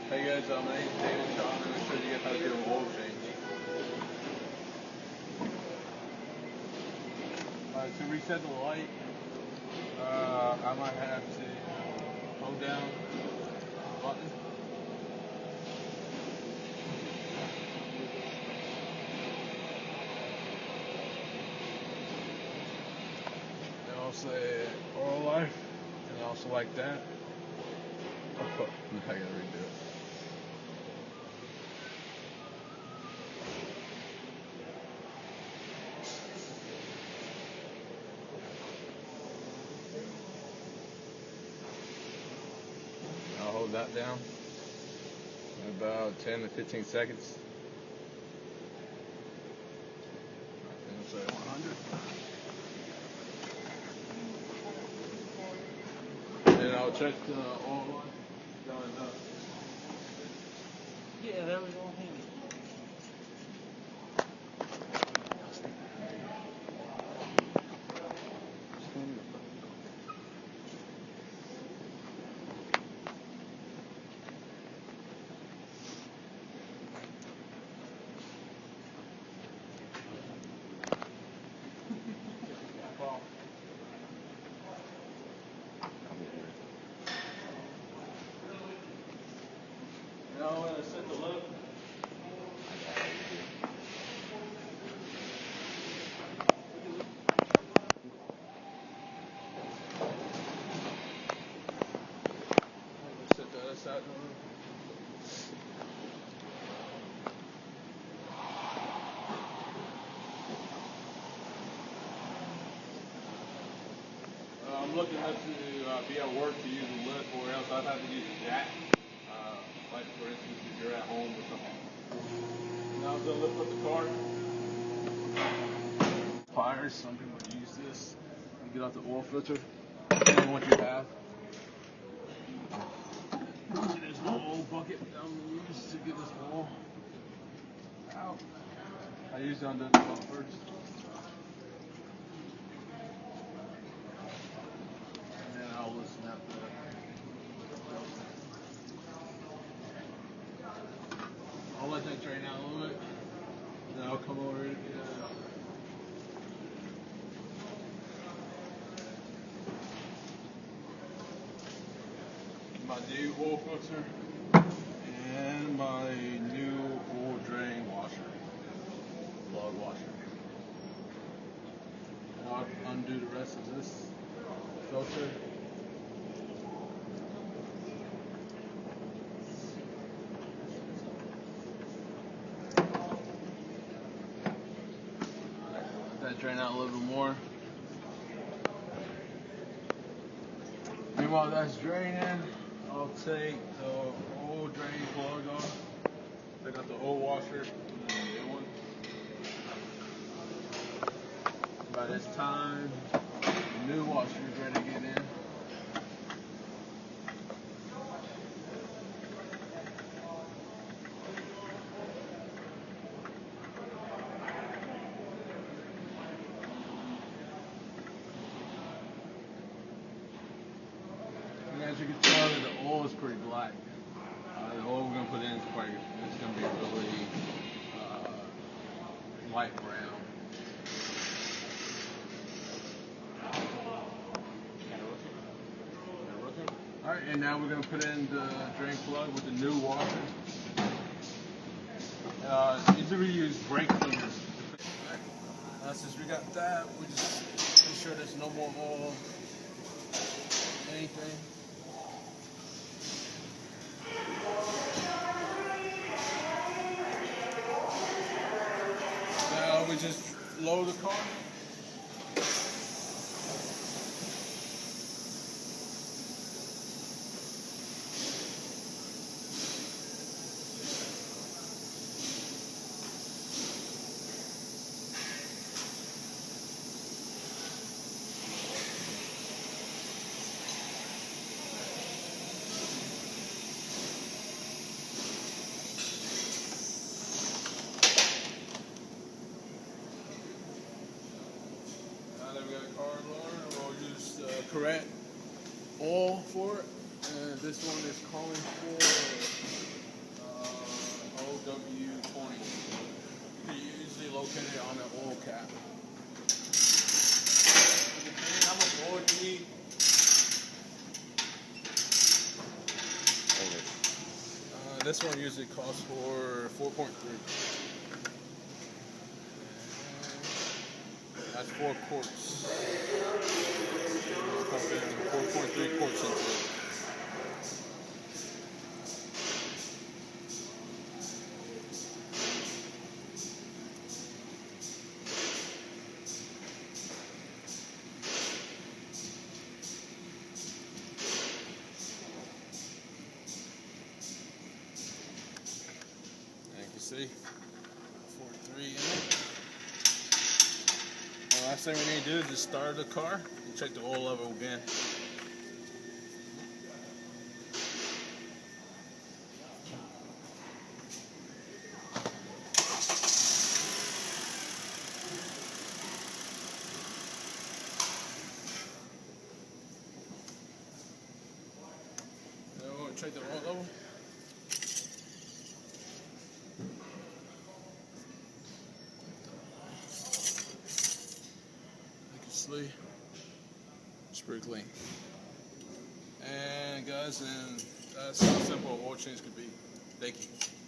Hey guys, my name is David Sean. I'm going to show you guys how to do an oil change. To reset the light, I might have to hold down the button. And I'll say oil life, and I'll select that. Oh, I gotta redo it. I'll hold that down about 10 to 15 seconds. And I'll say 100. And I'll check the oil line. Yeah, there was all hands. Now I'm going to set the load. Set the other side. I'm looking at to be at work to use a lift, or else I'd have to use a jack. Like for instance, if you're at home or something. Now I'm going to lift up the car. Pliers, some people use this. You get out the oil filter. Depending on what you have. There's no oil bucket that I'm going to use to get this oil out. I usually undo the pump first. And then I'll loosen up the filter. I'll let that drain out a little bit. Then I'll come over and get it out. My new oil filter and my new oil drain washer, plug washer. And I'll undo the rest of this filter. Let that drain out a little bit more. Meanwhile that's draining, I'll take the oil drain plug off. I got the oil washer and the new one. By this time, the new washer is ready to get in. And as you can tell, the oil is pretty black. The oil we're going to put in is going to be really light brown. Alright, and now we're going to put in the drain plug with the new washer. Usually we use brake cleaners. Since we got that, we just make sure there's no more oil, anything. Now we just load the car. We got a car alarm, and we'll use correct oil for it. And this one is calling for cap. How much oil do you need? This one usually costs for 4.3. That's 4 quarts. Pump in 4.3 quarts into it. See, 4.3 in it. The last thing we need to do is just start the car and check the oil level again. Then we're going to check the oil level. It's pretty clean. And guys, and that's how simple a oil change could be. Thank you.